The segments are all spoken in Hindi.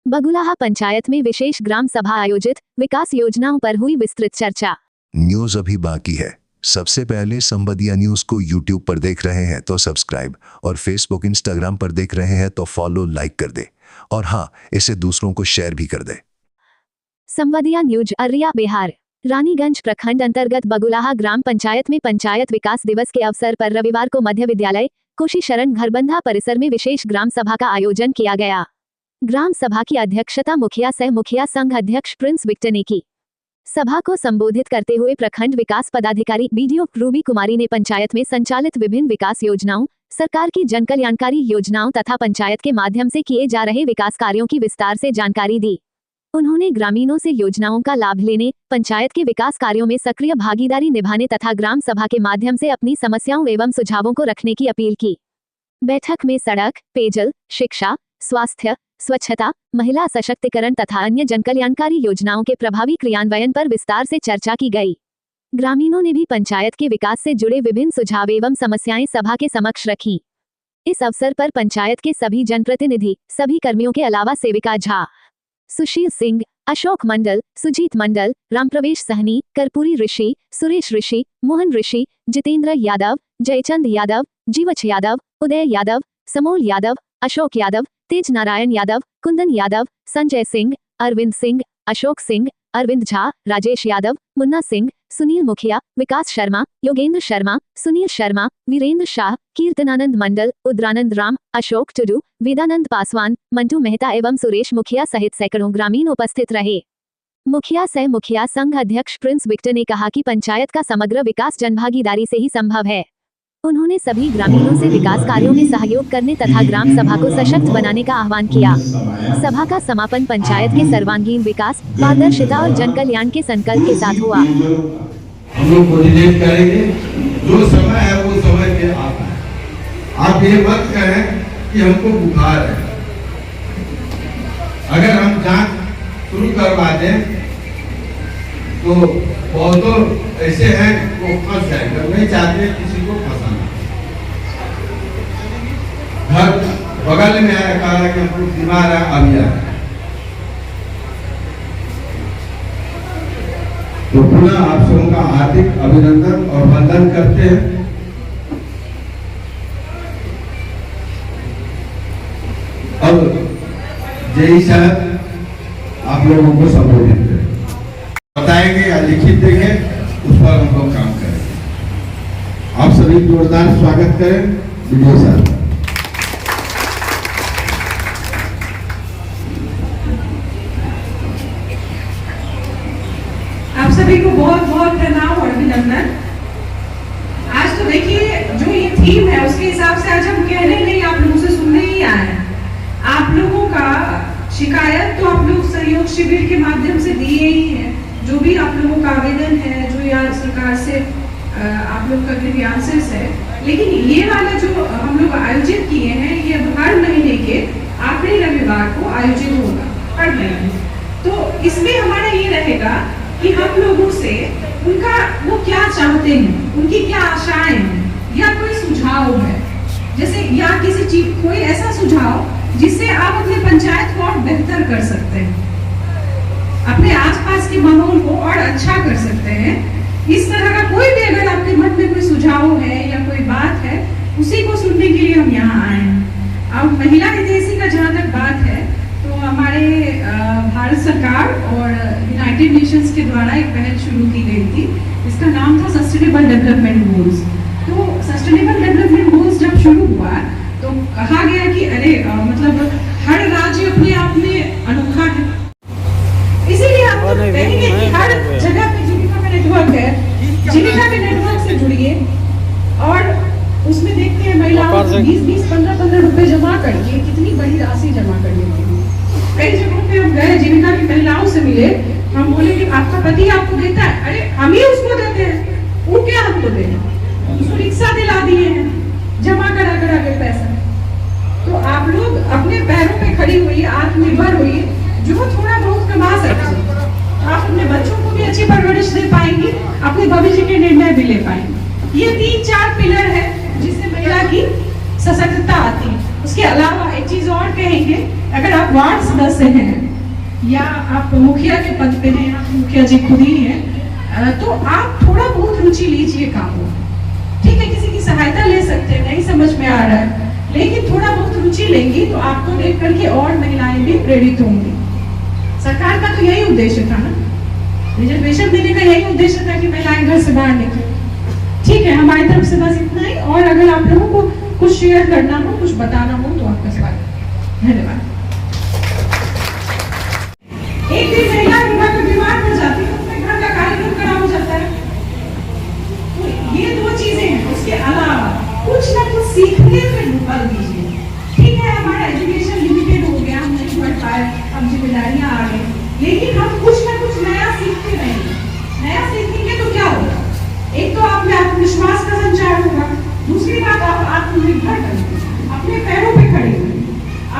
बगुलाहा पंचायत में विशेष ग्राम सभा आयोजित, विकास योजनाओं पर हुई विस्तृत चर्चा। न्यूज अभी बाकी है। सबसे पहले संवादिया न्यूज को यूट्यूब पर देख रहे हैं तो सब्सक्राइब, और फेसबुक इंस्टाग्राम पर देख रहे हैं तो फॉलो लाइक कर दे, और हाँ, इसे दूसरों को शेयर भी कर दे। संवादिया न्यूज अररिया बिहार। रानीगंज प्रखंड अंतर्गत बगुलाहा ग्राम पंचायत में पंचायत विकास दिवस के अवसर पर रविवार को मध्य विद्यालय कोशी शरण घरबंधा परिसर में विशेष ग्राम सभा का आयोजन किया गया। ग्राम सभा की अध्यक्षता मुखिया सह मुखिया संघ अध्यक्ष प्रिंस विक्टर ने की। सभा को संबोधित करते हुए प्रखंड विकास पदाधिकारी बीडीओ रूबी कुमारी ने पंचायत में संचालित विभिन्न विकास योजनाओं, सरकार की जनकल्याणकारी योजनाओं तथा पंचायत के माध्यम से किए जा रहे विकास कार्यों की विस्तार से जानकारी दी। उन्होंने ग्रामीणों से योजनाओं का लाभ लेने, पंचायत के विकास कार्यों में सक्रिय भागीदारी निभाने तथा ग्राम सभा के माध्यम से अपनी समस्याओं एवं सुझावों को रखने की अपील की। बैठक में सड़क, पेयजल, शिक्षा, स्वास्थ्य, स्वच्छता, महिला सशक्तिकरण तथा अन्य जनकल्याणकारी योजनाओं के प्रभावी क्रियान्वयन पर विस्तार से चर्चा की गई। ग्रामीणों ने भी पंचायत के विकास से जुड़े विभिन्न सुझाव एवं समस्याएं सभा के समक्ष रखीं। इस अवसर पर पंचायत के सभी जनप्रतिनिधि, सभी कर्मियों के अलावा सेविका झा, सुशील सिंह, अशोक मंडल, सुजीत मंडल, रामप्रवेश सहनी, कर्पूरी ऋषि, सुरेश ऋषि, मोहन ऋषि, जितेंद्र यादव, जयचंद यादव, जीवछ यादव, उदय यादव, समोल यादव, अशोक यादव, तेज नारायण यादव, कुंदन यादव, संजय सिंह, अरविंद सिंह, अशोक सिंह, अरविंद झा, राजेश यादव, मुन्ना सिंह, सुनील मुखिया, विकास शर्मा, योगेंद्र शर्मा, सुनील शर्मा, वीरेंद्र शाह, कीर्तनानंद मंडल, उद्रानंद राम, अशोक टुडू, वेदानंद पासवान, मंटू मेहता एवं सुरेश मुखिया सहित सैकड़ों ग्रामीण उपस्थित रहे। मुखिया सह मुखिया संघ अध्यक्ष प्रिंस विक्टर ने कहा कि पंचायत का समग्र विकास जनभागीदारी से ही संभव है। उन्होंने सभी ग्रामीणों से विकास कार्यों में सहयोग करने तथा ग्राम सभा को सशक्त बनाने का आह्वान किया। सभा का समापन पंचायत के सर्वांगीण विकास, पारदर्शिता और जन कल्याण के संकल्प के साथ हुआ। हम लोग कोऑर्डिनेट करेंगे, जो समय है वो समय पे आता है। आप ये मत कहें कि हमको बुखार है। अगर हम जांच शुरू करवा दें तो बहुत ऐसे हैं वो फंस जाएंगे, नहीं चाहते किसी को फंसाना। घर बगल में आया, कहा कि हम लोग बीमार है, अभी आ तो पुनः आप सबों का हार्दिक अभिनंदन और वंदन करते हैं। अब जय साहब आप लोगों को संबोधित करें, बताएंगे या लिखित देंगे, उस पर हम लोग काम करेंगे। आप सभी जोरदार स्वागत करें वीडियो साहब। आप सभी को बहुत बहुत प्रणाम और अभिनंदन। आज तो देखिए जो ये थीम है उसके हिसाब से आज हम कहने नहीं, आप लोगों से सुनने ही आए हैं। आप लोगों का शिकायत तो आप लोग सहयोग शिविर के माध्यम से दिए ही हैं। जो भी आप लोगों का आवेदन है, जो यहाँ सरकार से आप लोग का ग्रीवांसेस है, लेकिन ये वाला जो हम लोग आयोजित किए हैं ये हर महीने के आखिरी रविवार को आयोजित होगा, हर महीने। तो इसमें हमारा ये रहेगा कि हम लोगों से उनका वो क्या चाहते हैं, उनकी क्या आशाएं हैं, या कोई सुझाव है, जैसे या किसी चीज कोई ऐसा सुझाव जिससे आप अपने पंचायत को और बेहतर कर सकते हैं, अपने आसपास के माहौल को और अच्छा कर सकते हैं। इस तरह का कोई भी अगर आपके मन में कोई सुझाव है या कोई बात है, उसी को सुनने के लिए हम यहाँ आए हैं। अब महिला हितैषी का जहाँ तक बात है तो हमारे भारत सरकार और यूनाइटेड नेशंस के द्वारा एक पहल शुरू की गई थी, इसका नाम था सस्टेनेबल डेवलपमेंट गोल्स। तो सस्टेनेबल डेवलपमेंट गोल्स जब शुरू हुआ तो कहा गया कि अरे मतलब हर राज्य अपने आप में अनोखा है, इसीलिए हम कहेंगे कि हर जगह पे जीविका का नेटवर्क है, जीविका के नेटवर्क से जुड़िए और उसमें देखते हैं महिलाओं 20-20, 15-15 रुपए जमा करके कितनी बड़ी राशि जमा कर लेती है। कई जगहों पे हम गए, जीविका की महिलाओं से मिले, हम बोले कि आपका पति आपको देता है, अरे हम ही उसको देते हैं, वो क्या हमको दे, उसको रिक्शा दिला दिए हैं जमा करा के पैसा। तो आप लोग अपने पैरों पे खड़ी हुई, आत्मनिर्भर हुई, जो थोड़ा बहुत कमा सकते हैं, आप अपने बच्चों को भी अच्छी परवरिश दे पाएंगी, अपने भविष्य के निर्णय भी ले पाएंगे। ये 3-4 पिलर है जिससे महिला की सशक्तता आती है। उसके अलावा एक चीज और कहेंगे, अगर आप वार्ड सदस्य हैं या आप मुखिया के पद पे हैं, आप मुखिया जी खुद ही हैं, तो आप थोड़ा बहुत रुचि लीजिए कामों में। ठीक है, किसी की सहायता ले सकते हैं, नहीं समझ में आ रहा है, लेकिन थोड़ा बहुत रुचि लेंगी तो आपको देख करके और महिलाएं भी प्रेरित होंगी। सरकार का तो यही उद्देश्य था ना, रिजर्वेशन देने का यही उद्देश्य था कि महिलाएं घर से बाहर निकले। ठीक है, हमारी तरफ से बस इतना ही, और अगर आप लोगों को कुछ शेयर करना हो, कुछ बताना हो तो आपका स्वागत। धन्यवाद। एक दिन महिला विभाग में बीमार पड़ जाती है, उसमें घर का कार्यक्रम करा हो जाता है। तो ये दो चीजें हैं, उसके अलावा कुछ ना कुछ सीखने में बल दीजिए। ठीक है, हमारा एजुकेशन लिमिटेड हो गया, हम नहीं पढ़ पाए, अब जिम्मेदारियां आ गई, लेकिन हम कुछ ना कुछ नया सीखते रहेंगे। नया सीखेंगे तो क्या होगा? एक तो आप में आत्मविश्वास का संचार होगा, दूसरी बात आप आत्मनिर्भर बनेंगे, अपने पैरों पे खड़ी होंगी।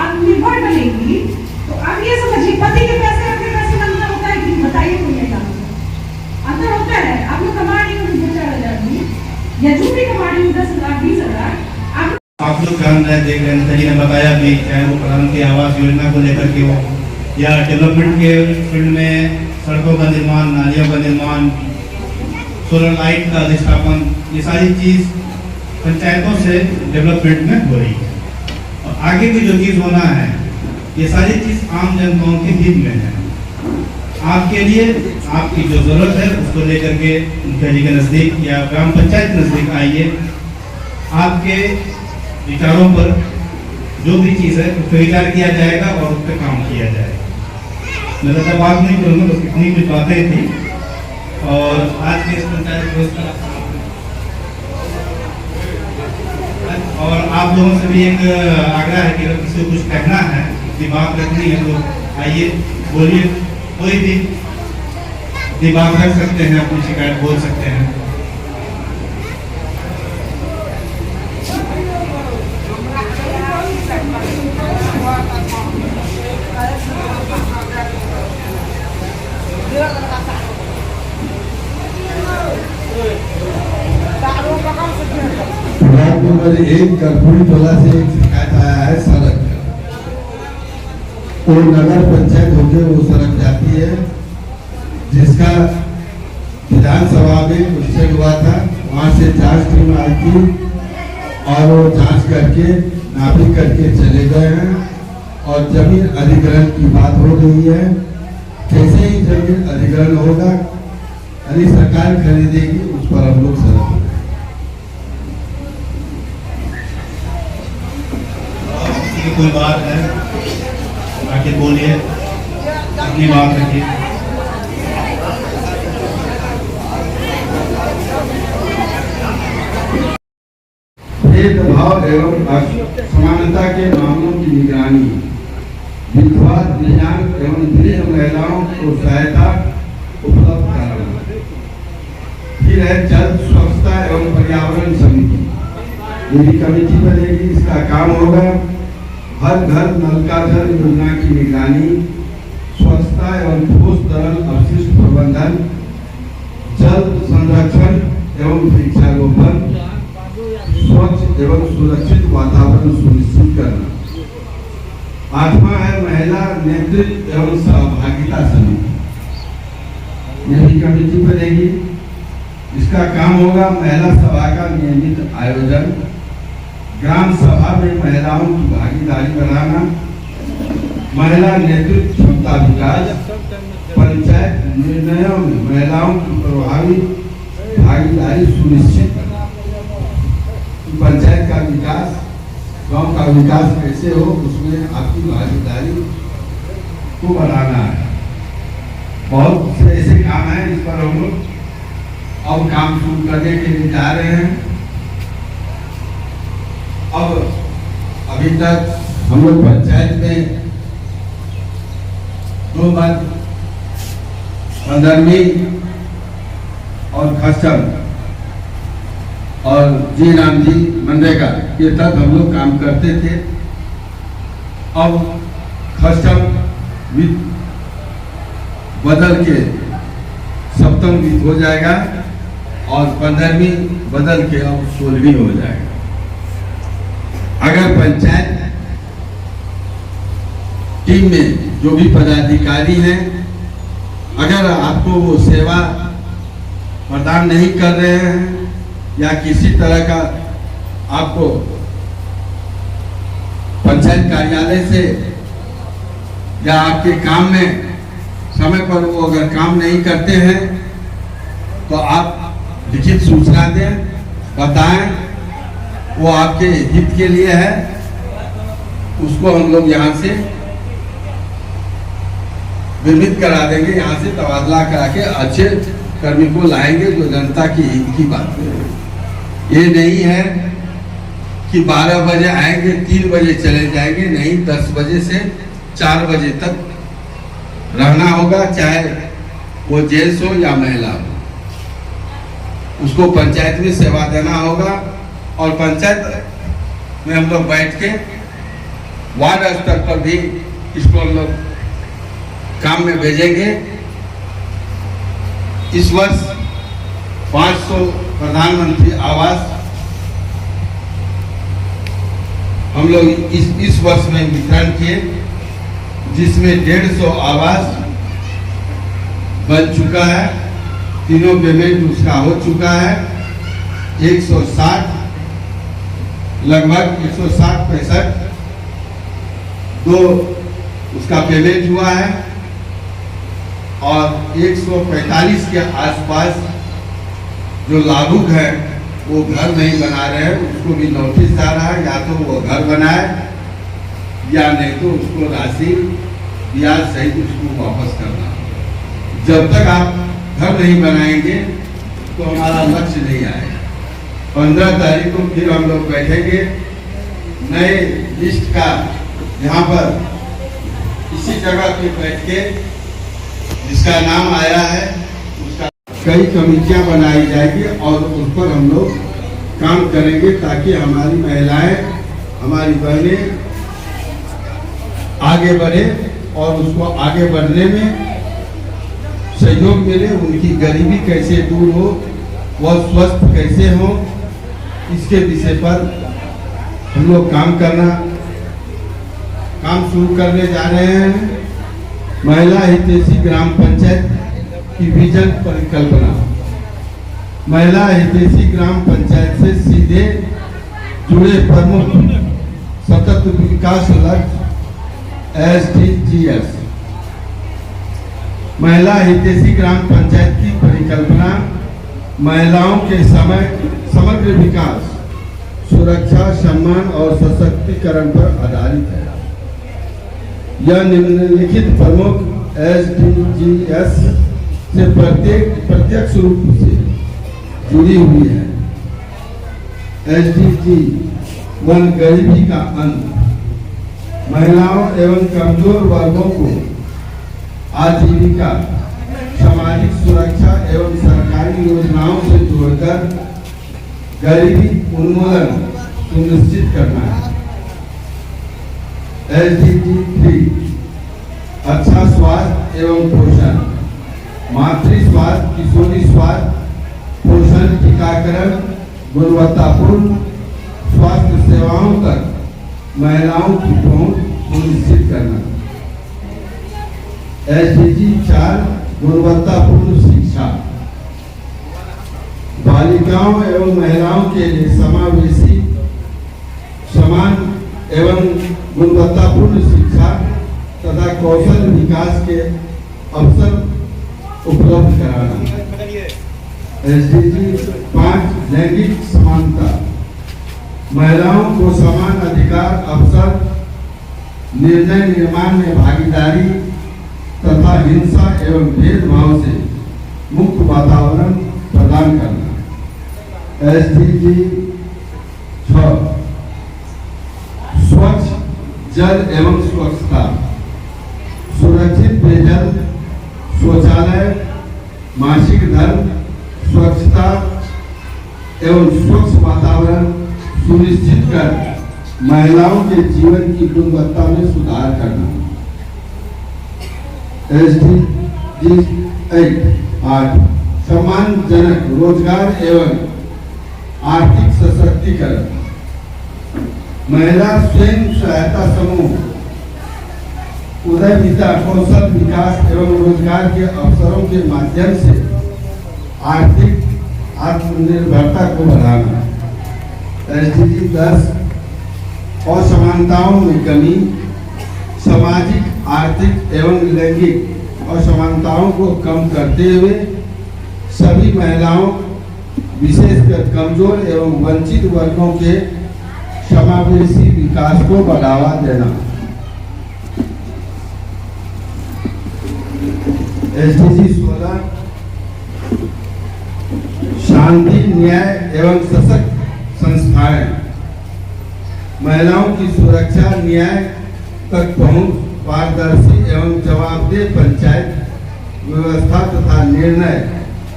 आत्मनिर्भर बनेंगी तो आप ये समझिए, पति के पैसे अपने पैसे में अंतर होता है कि बताइए, कोई नहीं जानता। अंतर होता है। आप लोग कमा रही हो 4,000 भी, या जो भी कमा रही हो 10,000 20,000, आप लोग जान रहे देख रहे हैं, ने बताया भी, चाहे वो प्रधानमंत्री आवास योजना को लेकर के हो या डेवलपमेंट के फील्ड में सड़कों का निर्माण, नालियों का निर्माण, सोलर लाइट का अधिष्ठापन, ये सारी चीज पंचायतों से डेवलपमेंट में हो रही है। और आगे भी जो चीज होना है, ये सारी चीज आम जनताओं के हित में है। आपके लिए आपकी जो जरूरत है उसको लेकर के मुखिया जी के नजदीक या ग्राम पंचायत नजदीक आइए। आपके विचारों पर जो भी चीज है उस पर विचार किया जाएगा और उस पर काम किया जाएगा। मैं ज़्यादा बात नहीं करूँगा, बस इतनी कुछ बातें थी। और आज के इस पंचायत व्यवस्था और आप लोगों से भी एक आग्रह है कि अगर किसी को कुछ कहना है, किसी बात रखनी है तो आइए, बोलिए, कोई भी बात रख सकते हैं, अपनी शिकायत बोल सकते हैं। वार्ड नंबर 1 कर्पूरी टोला से एक शिकायत आया है सड़क का। वो नगर पंचायत होकर वो सड़क जाती है, जिसका विधानसभा में क्वेश्चन हुआ था। वहां से जांच टीम आई थी और वो जांच करके नापी करके चले गए हैं। और जमीन अधिग्रहण की बात हो रही है। कैसे ही जमीन अधिग्रहण होगा, यानी सरकार खरीदेगी, उस पर हम लोग सड़क की कोई बात है आके बोलिए, अपनी बात रखिए। भेदभाव एवं असमानता के मामलों की निगरानी, विधवा, दिव्यांग एवं गृह महिलाओं को सहायता उपलब्ध कराना। फिर है जल स्वच्छता एवं पर्यावरण समिति, ये भी कमेटी बनेगी। इसका काम होगा हर घर नल का जल योजना की निगरानी, स्वच्छता एवं ठोस तरल अपशिष्ट प्रबंधन, जल संरक्षण एवं वृक्षारोपण, स्वच्छ एवं सुरक्षित वातावरण सुनिश्चित करना। 8वां है महिला नेतृत्व एवं सहभागिता समिति, यह भी कमेटी बनेगी। इसका काम होगा महिला सभा का नियमित आयोजन, ग्राम सभा में महिलाओं की भागीदारी बढ़ाना, महिला नेतृत्व क्षमता विकास, पंचायत निर्णयों में महिलाओं की प्रभावी भागीदारी सुनिश्चित करना। पंचायत का विकास, गांव का विकास कैसे हो, उसमें आपकी भागीदारी को बढ़ाना है। बहुत से ऐसे काम हैं जिस पर हम लोग अब काम शुरू करने के लिए जा रहे हैं। अब अभी तक हम लोग पंचायत में 2 बार 15वीं और कस्टम और जी राम जी मनरेगा ये तक हम लोग काम करते थे। अब कस्टम वित्त बदल के 7वीं वित्त हो जाएगा और 15वीं बदल के अब 16वीं हो जाएगा। अगर पंचायत टीम में जो भी पदाधिकारी हैं, अगर आपको वो सेवा प्रदान नहीं कर रहे हैं या किसी तरह का आपको पंचायत कार्यालय से या आपके काम में समय पर वो अगर काम नहीं करते हैं तो आप लिखित सूचना दें, बताएं, वो आपके हित के लिए है। उसको हम लोग यहाँ से विमित करा देंगे, यहाँ से तबादला करा के अच्छे कर्मी को लाएंगे जो जनता की हित की बात करें। ये नहीं है कि 12 बजे आएंगे 3 बजे चले जाएंगे, नहीं, 10 बजे से 4 बजे तक रहना होगा, चाहे वो जेंट्स हो या महिला हो। उसको पंचायत में सेवा देना होगा और पंचायत में हम लोग बैठ के वार्ड स्तर पर भी इसको हम लोग काम में भेजेंगे। इस वर्ष 500 प्रधानमंत्री आवास हम लोग इस वर्ष में वितरण किए, जिसमें 150 आवास बन चुका है, तीनों पेमेंट उसका हो चुका है। 160 लगभग 160-65 दो उसका पेमेंट हुआ है और 145 के आसपास जो लाभुक है वो घर नहीं बना रहे हैं, उसको भी नोटिस जा रहा है, या तो वो घर बनाए या नहीं तो उसको राशि ब्याज सहित उसको वापस करना। जब तक आप घर नहीं बनाएंगे तो हमारा लक्ष्य नहीं आएगा। 15 तारीख को फिर हम लोग बैठेंगे, नए लिस्ट का यहाँ पर इसी जगह पे बैठ के जिसका नाम आया है उसका कई कमेटियां बनाई जाएगी और उस पर हम लोग काम करेंगे ताकि हमारी महिलाएं, हमारी बहनें आगे बढ़े और उसको आगे बढ़ने में सहयोग मिले। उनकी गरीबी कैसे दूर हो, वह स्वस्थ कैसे हो, इसके विषय पर हम लोग काम शुरू करने जा रहे हैं। महिला हितैषी ग्राम पंचायत की विजन परिकल्पना, महिला हितैषी ग्राम पंचायत से सीधे जुड़े प्रमुख सतत विकास लक्ष्य SDGs। महिला हितैषी ग्राम पंचायत की परिकल्पना महिलाओं के समग्र विकास, सुरक्षा, सम्मान और सशक्तिकरण पर आधारित है। यह निम्नलिखित प्रमुख SDGs से प्रत्यक्ष रूप से जुड़ी हुई है। SDG 1 गरीबी का अंत, महिलाओं एवं कमजोर वर्गों को आजीविका, सामाजिक सुरक्षा एवं सरकारी योजनाओं से जोड़कर गरीबी उन्मूलन सुनिश्चित करना है। SDG 3 अच्छा स्वास्थ्य एवं पोषण, मातृ स्वास्थ्य, किशोरी स्वास्थ्य, पोषण, टीकाकरण, गुणवत्तापूर्ण स्वास्थ्य सेवाओं तक महिलाओं की पहुंच सुनिश्चित करना। SDG 4 गुणवत्तापूर्ण शिक्षा, बालिकाओं एवं महिलाओं के लिए समावेशी, समान एवं गुणवत्तापूर्ण शिक्षा तथा कौशल विकास के अवसर उपलब्ध कराना। SDG 5 लैंगिक समानता, महिलाओं को समान अधिकार, अवसर, निर्णय निर्माण में भागीदारी तथा हिंसा एवं भेदभाव से मुक्त वातावरण प्रदान करना। SDG 6 स्वच्छ जल एवं स्वच्छता, सुरक्षित पेयजल, शौचालय, मासिक धर्म, स्वच्छता एवं स्वच्छ वातावरण सुनिश्चित कर महिलाओं के जीवन की गुणवत्ता में सुधार करना। SDG 8 सम्मानजनक रोजगार एवं आर्थिक सशक्तिकरण, महिला स्वयं सहायता समूह उदय विद्या कौशल विकास एवं रोजगार के अवसरों के माध्यम से आर्थिक आत्मनिर्भरता को बढ़ाना। SDG 10 असमानताओं में कमी, सामाजिक आर्थिक एवं लैंगिक असमानताओं को कम करते हुए सभी महिलाओं विशेषकर कमजोर एवं वंचित वर्गों के समावेशी विकास को बढ़ावा देना। SDG 16 शांति, न्याय एवं सशक्त संस्थाएं, महिलाओं की सुरक्षा, न्याय तक पहुंच, पारदर्शी एवं जवाबदेह पंचायत व्यवस्था तथा निर्णय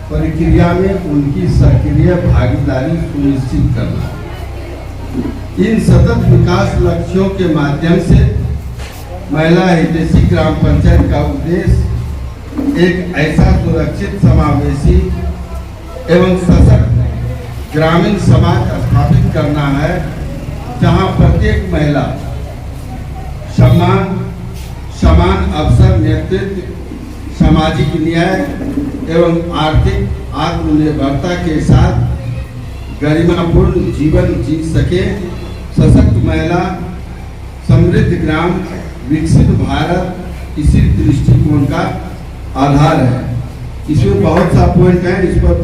प्रक्रिया में उनकी सक्रिय भागीदारी सुनिश्चित करना। इन सतत विकास लक्ष्यों के माध्यम से महिला हितैषी ग्राम पंचायत का उद्देश्य एक ऐसा सुरक्षित, समावेशी एवं सशक्त ग्रामीण समाज स्थापित करना है जहां प्रत्येक महिला समान अवसर, नेतृत्व, सामाजिक न्याय एवं आर्थिक आत्मनिर्भरता के साथ गरिमापूर्ण जीवन जी सके। सशक्त महिला, समृद्ध ग्राम, विकसित भारत इसी दृष्टिकोण का आधार है। इसमें बहुत सा पॉइंट है, इस पर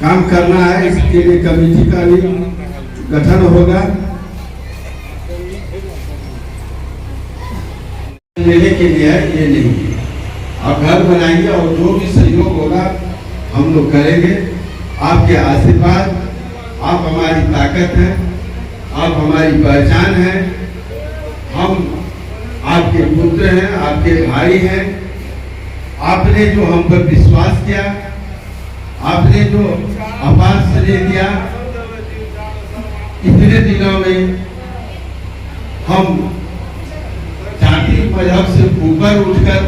काम करना है। इसके लिए कमेटी का भी गठन होगा। लेने के लिए है, ये नहीं है। आप घर बनाएंगे और जो भी सहयोग होगा हम लोग करेंगे। आपके आशीर्वाद, आप हमारी ताकत हैं, आप हमारी पहचान हैं। हम आपके पुत्र हैं, आपके भाई हैं। आपने जो हम पर विश्वास किया, आपने जो आवाज से दिया, इतने दिनों में हम जाति मजहब से ऊपर उठकर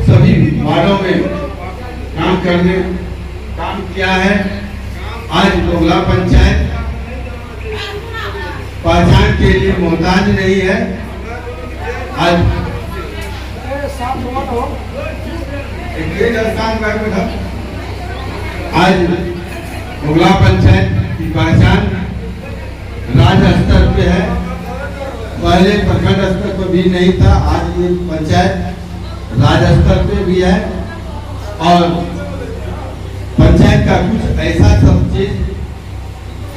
सभी वार्डों में काम किया है। आज बगुला पंचायत पहचान के लिए मोहताज नहीं है। आज बगुला पंचायत की पहचान राज्य स्तर पे है। पहले प्रखंड स्तर पर भी नहीं था, आज ये पंचायत राज्य स्तर पे भी है। और पंचायत का कुछ ऐसा सब चीज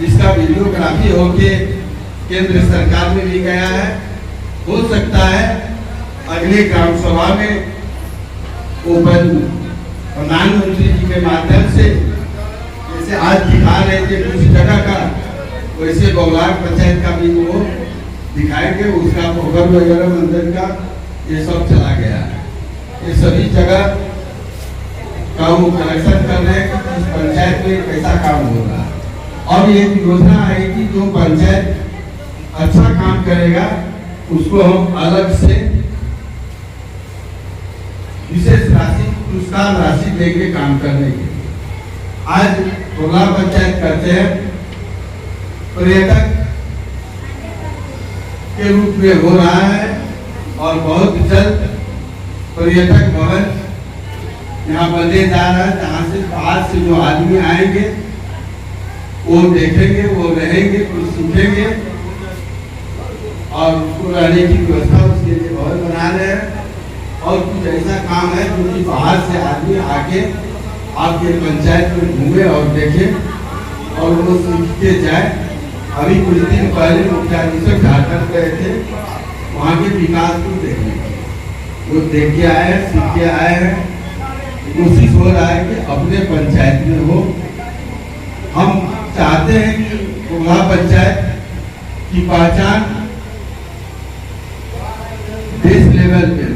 जिसका वीडियोग्राफी होके केंद्र सरकार में भी गया है। हो सकता है अगले ग्राम सभा में प्रधानमंत्री जी के माध्यम से जैसे आज दिखा रहे थे कुछ जगह का, वैसे बगुला पंचायत का भी वो दिखाएंगे। उसका प्रोग्राम वगैरह मंदिर का ये सब चला गया है। ये सभी जगह का वो कलेक्शन कर रहे हैं कि इस पंचायत में कैसा काम हो रहा है। और ये योजना आएगी, जो पंचायत अच्छा काम करेगा उसको हम अलग से विशेष राशि, पुरस्कार राशि देके काम करने के। आज बगुला पंचायत करते हैं, पर्यटक के रूप में हो रहा है। और बहुत जल्द पर्यटक भवन यहाँ बनने जा रहा है, जहाँ से बाहर से जो आदमी आएंगे वो देखेंगे, वो रहेंगे, कुछ सीखेंगे और उसको रहने की व्यवस्था उसके लिए भवन बना रहे हैं। और कुछ ऐसा काम है जो कि बाहर से आदमी आके आपके पंचायत में घूमे और देखे और वो सीख के जाए। अभी कुछ दिन पहले मुख्याधीशक झारखंड गए थे, वहाँ के विकास को देखने, वो देख के आए हैं, सीख के आए हैं। कोशिश हो रहा है कि अपने पंचायत में हो। हम चाहते हैं कि बगुला पंचायत की पहचान देश लेवल पे,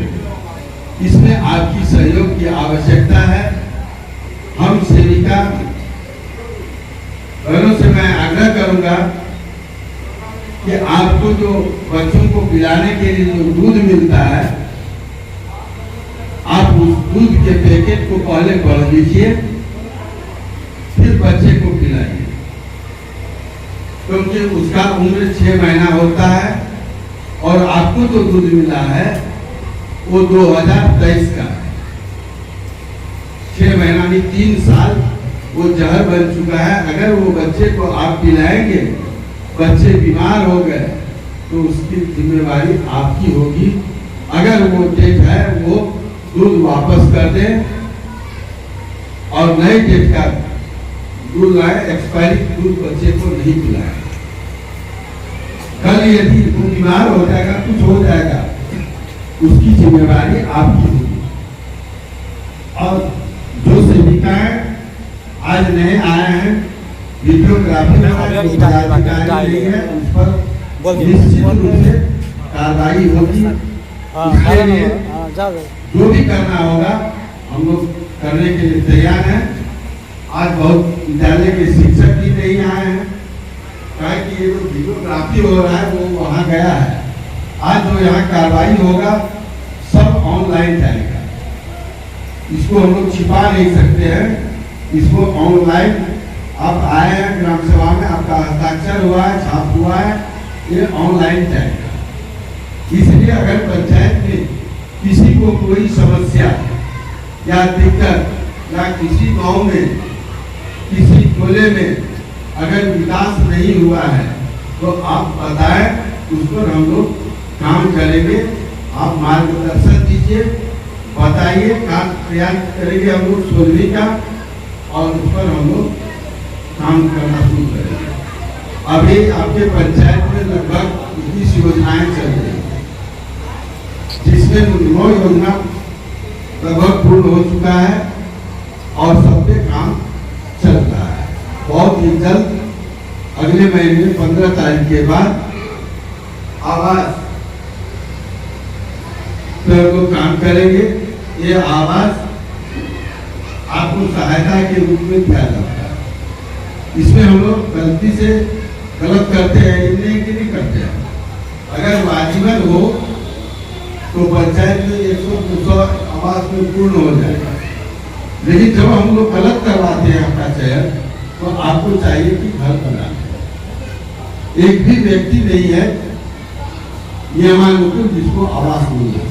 इसमें आपकी सहयोग की आवश्यकता है। हम सेविका बहनों से मैं आग्रह करूंगा कि आपको जो बच्चों को पिलाने के लिए जो दूध मिलता है, आप उस दूध के पैकेट को पहले पढ़ लीजिए, फिर बच्चे को पिलाइए। क्योंकि उसका उम्र 6 महीना होता है और आपको जो दूध मिला है वो 2023 का है। 6 महीना में 3 साल वो जहर बन चुका है। अगर वो बच्चे को आप पिलाएंगे, बच्चे बीमार हो गए तो उसकी जिम्मेवारी आपकी होगी। अगर वो डेट है वो दूध वापस कर दें और नए डेट का दूध लाए, एक्सपायरी दूध बच्चे को नहीं पिलाए। कल यदि वो बीमार हो जाएगा, कुछ हो जाएगा, उसकी जिम्मेवारी आपकी होगी। और जो सेविकाएं आज नए आए हैं, वीडियोग्राफी नहीं है, उस पर निश्चित रूप से कार्रवाई होगी। इसके लिए जो भी करना होगा हम लोग करने के लिए तैयार हैं। आज बहुत विद्यालय के शिक्षक भी नहीं आए हैं, कहा कि ये जो वीडियोग्राफी हो रहा है वो वहाँ गया है। आज जो यहाँ कार्रवाई होगा सब ऑनलाइन जाएगा, इसको हम लोग छिपा नहीं सकते हैं। इसको ऑनलाइन आप आए हैं ग्राम सभा में, आपका हस्ताक्षर हुआ है, छाप हुआ है, ये ऑनलाइन जाएगा। इसलिए अगर पंचायत में किसी को कोई समस्या या दिक्कत या किसी गांव में, किसी टोले में अगर विकास नहीं हुआ है तो आप बताएं, उस पर हम लोग काम करेंगे। आप मार्गदर्शन दीजिए, बताइए, काम प्रयास करेंगे हम लोग सोचने का और उस पर हम लोग काम करना शुरू करेंगे। अभी आपके पंचायत में लगभग 21 योजनाएं चल रही हैं, जिसमें 9 योजना लगभग पूर्ण हो चुका है और सब पे काम चल रहा है। बहुत ही जल्द अगले महीने 15 तारीख के बाद आवास पर लोग काम करेंगे। ये आवास आपको सहायता के रूप में दिया जाता है। इसमें हम लोग गलती से गलत करते हैं, नहीं कि नहीं करते हैं। अगर वाजिबन हो तो पंचायत में 100-200 आवास में पूर्ण हो जाएगा। लेकिन जब हम लोग गलत करवाते हैं आपका चयन, तो आपको चाहिए कि घर बनाए। एक भी व्यक्ति नहीं है नियमानुसार जिसको आवास मिल जाए,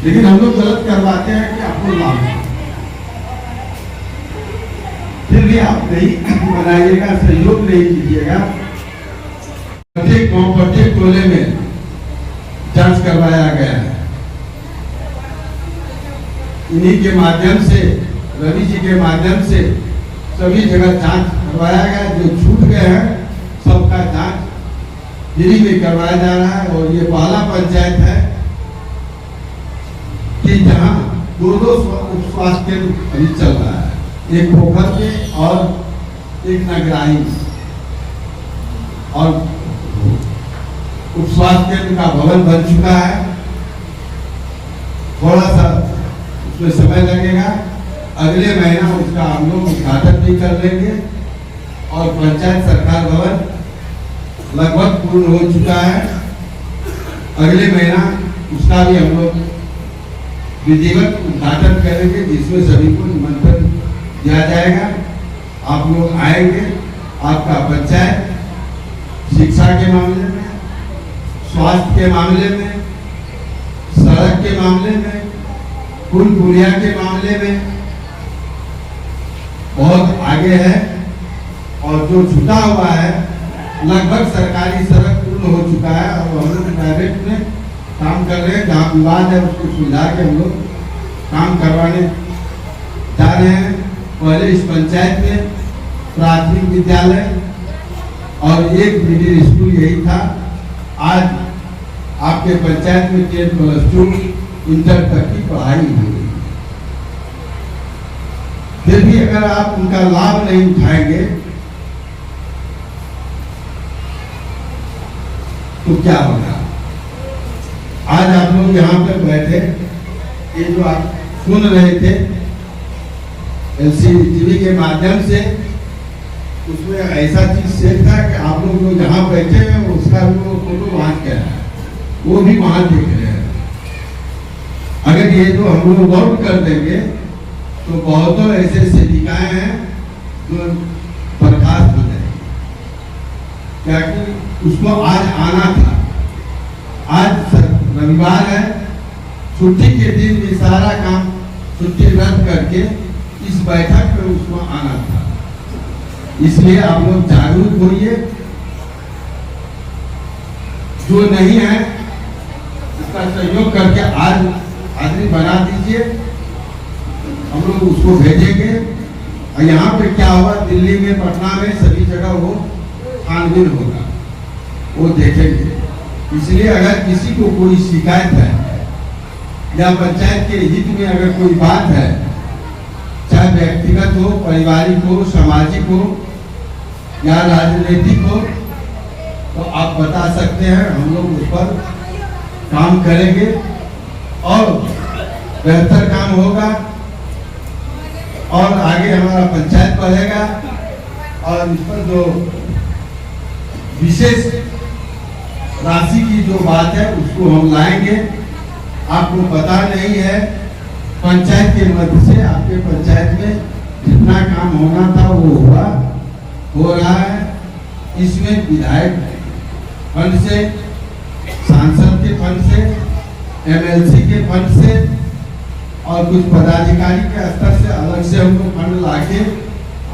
लेकिन हम लोग गलत करवाते हैं कि आपको लाभ है। फिर भी आप नहीं बनाइएगा, सहयोग नहीं कीजिएगा। प्रत्येक गांव, प्रत्येक टोले में जांच करवाया गया है। इन्हीं के माध्यम से, रवि जी के माध्यम से सभी जगह जांच करवाया गया। जो छूट गए हैं सबका जांच दिल्ली में करवाया जा रहा है। और ये पहला पंचायत है कि जहां 2 स्वास्थ्य केंद्र अभी चल रहा है, एक पोखर में और एक नगराही में। और उप स्वास्थ्य केंद्र का भवन बन चुका है। थोड़ा सा उसमें समय लगेगा, अगले महीना उसका हम लोग उद्घाटन भी कर लेंगे। और पंचायत सरकार भवन लगभग पूर्ण हो चुका है। अगले महीना उसका भी हम लोग विधिवत उद्घाटन करेंगे, जिसमें सभी को निमंत्रण दिया जाएगा। आप लोग आएंगे। आपका पंचायत शिक्षा के मामले में, स्वास्थ्य के मामले में, सड़क के मामले में, पुल पुलिया के मामले में बहुत आगे है। और जो छूटा हुआ है, लगभग सरकारी सड़क पूर्ण हो चुका है। और हम लोग प्राइवेट में काम कर रहे हैं, जहाँ विवाद है उसको सुलझा के हम लोग काम करवाने जा रहे हैं। पहले इस पंचायत में प्राथमिक विद्यालय और एक मिडिल स्कूल यही था। आज आपके पंचायत में 10+2 इंटर तक की पढ़ाई हो रही है। फिर भी अगर आप उनका लाभ नहीं उठाएंगे तो क्या होगा? आज आप लोग यहाँ पर बैठे, ये जो आप सुन रहे थे LCD टीवी के माध्यम से, उसमें ऐसा चीज सेट था कि आप लोग जो जहाँ बैठे हैं उसका भी वो फोटो वहां क्या है, वो भी वहां देख रहे हैं। अगर ये जो हम लोग वोट कर देंगे तो बहुतों ऐसे सेविकाएं हैं जो बर्खास्त हो जाएंगे। क्या कि उसको आज आना था। आज रविवार है, छुट्टी के दिन ये सारा काम छुट्टी रद्द करके इस बैठक में उसको आना था। इसलिए आप लोग जागरूक होइए, जो नहीं है उसका सहयोग करके आज हाजिरी बना दीजिए, हम लोग उसको भेजेंगे। और यहाँ पे क्या हुआ, दिल्ली में, पटना में, सभी जगह वो छानबीन होगा, वो देखेंगे। इसलिए अगर किसी को कोई शिकायत है या पंचायत के हित में अगर कोई बात है, चाहे व्यक्तिगत हो, पारिवारिक हो, सामाजिक हो या राजनीतिक हो, तो आप बता सकते हैं, हम लोग उस पर काम करेंगे और बेहतर काम होगा और आगे हमारा पंचायत बढ़ेगा। और इस पर जो विशेष राशि की जो बात है उसको हम लाएंगे। आपको पता नहीं है, पंचायत के मध्य से आपके पंचायत में जितना काम होना था वो हो रहा है। इसमें विधायक फंड से, सांसद के फंड से, एमएलसी के फंड से और कुछ पदाधिकारी के स्तर से अलग से हम लोग फंड लाके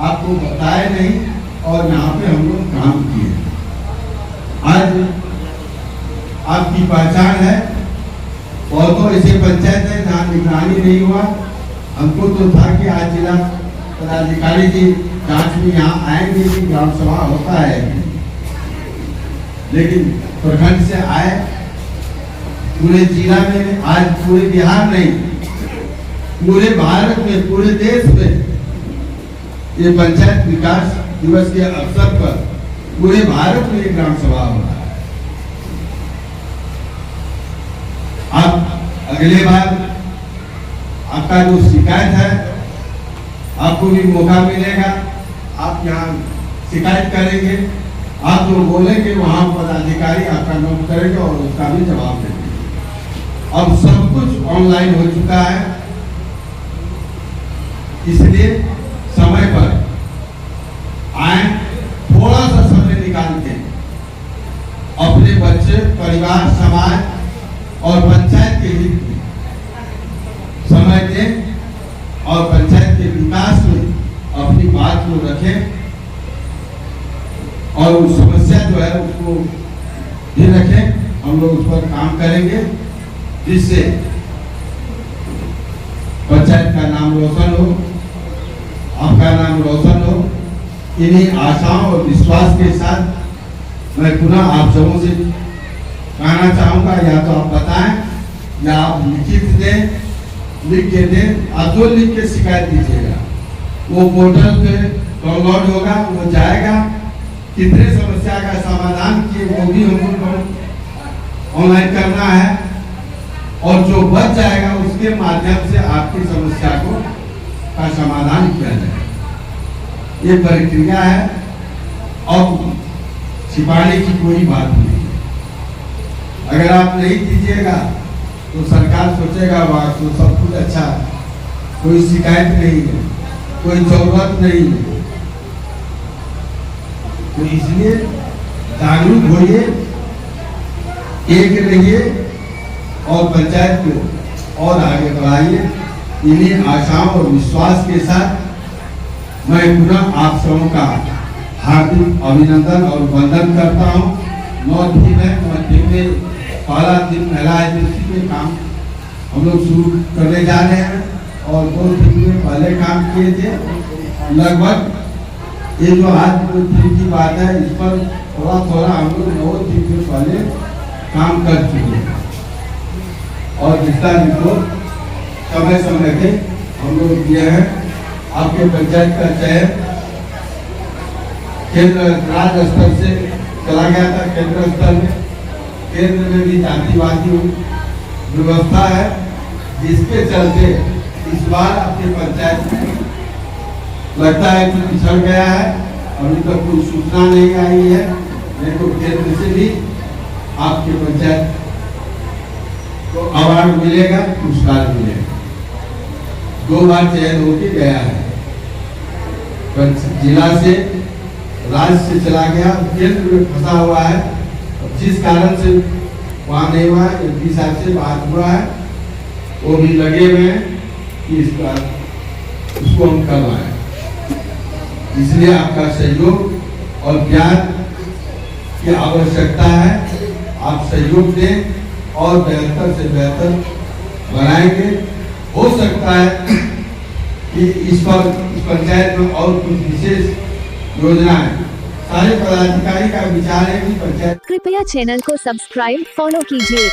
आपको बताए नहीं और यहाँ पे हम लोग काम किए। आज आपकी पहचान है, बहुतों ऐसे पंचायत है जहाँ निगरानी नहीं हुआ। हमको तो था कि आज जिला पदाधिकारी जी जांच में यहाँ आएंगे कि ग्राम सभा होता है, लेकिन प्रखंड से आए, पूरे जिला में, आज पूरे बिहार नहीं, पूरे भारत में, पूरे देश में ये पंचायत विकास दिवस के अवसर पर पूरे भारत में एक ग्राम सभा हो रहा है। अब अगले बार आपका जो शिकायत है, आपको भी मौका मिलेगा, आप यहाँ शिकायत करेंगे, आप जो बोलेंगे वहां पदाधिकारी आपका नोट करेंगे और उसका भी जवाब देंगे। अब सब कुछ ऑनलाइन हो चुका है, इसलिए समय पर आए, थोड़ा सा समय निकाल के अपने बच्चे, परिवार, समाज और पंचायत के हित में समय दें और पंचायत के विकास में अपनी बात को रखें और उस समस्या जो है उसको भी रखें। हम लोग उस पर काम करेंगे जिससे पंचायत का नाम रोशन हो, आपका नाम रोशन हो। इन्हीं आशाओं और विश्वास के साथ मैं पुनः आप सबों से कहना चाहूंगा, या तो आप बताएं या आप लिखित दें, लिख के दें। आप जो लिख के शिकायत दीजिएगा वो पोर्टल पे डाउनलोड होगा, वो जाएगा, कितने समस्या का समाधान किए वो भी हमको ऑनलाइन करना है और जो बच जाएगा उसके माध्यम से आपकी समस्या को का समाधान किया जाएगा। ये प्रक्रिया है और छिपाने की कोई बात नहीं है। अगर आप नहीं दीजिएगा तो सरकार सोचेगा वाह तो सब कुछ अच्छा है, कोई शिकायत नहीं है, कोई जरूरत नहीं है। तो इसलिए जागरूक होइए, एक रहिए और पंचायत को और आगे बढ़ाइए। इन्हीं आशाओं और विश्वास के साथ मैं पुनः आप सबों का हार्दिक अभिनंदन और वंदन करता हूँ। 9 दिन है, 9 दिन में पहला दिन महिला एजेंसी में काम हम लोग शुरू करने जा रहे हैं और 2 दिन में पहले काम किए थे। लगभग ये जो आज 2 दिन की बात है, इस पर थोड़ा थोड़ा हम लोग 9 दिन में पहले काम कर चुके हैं और जिसका रिपोर्ट समय समय पे हम लोग दिए हैं। आपके पंचायत का चयन केंद्र राज्य स्तर से चला गया था, केंद्र स्तर में, केंद्र में भी जातिवादी व्यवस्था है, जिसके चलते इस बार आपके पंचायत में लगता है कि पिछड़ गया है। अभी तक कोई सूचना नहीं आई है, नहीं तो केंद्र से भी आपके पंचायत को अवार्ड मिलेगा, पुरस्कार मिलेगा। 2 बार चयन होके गया है, जिला से राज्य से चला गया, केंद्र में फंसा हुआ है, जिस कारण से वहाँ नहीं हुआ है। एमपी साहब से बात हुआ है, वो भी लगे हुए हैं कि उसको हम करवाएं। इसलिए आपका सहयोग और ज्ञान की आवश्यकता है। आप सहयोग दें और बेहतर से बेहतर बनाएंगे। हो सकता है कि इस पंचायत में और कुछ विशेष योजनाएं, सारे पदाधिकारी का विचार है कि पंचायत। कृपया चैनल को सब्सक्राइब फॉलो कीजिए।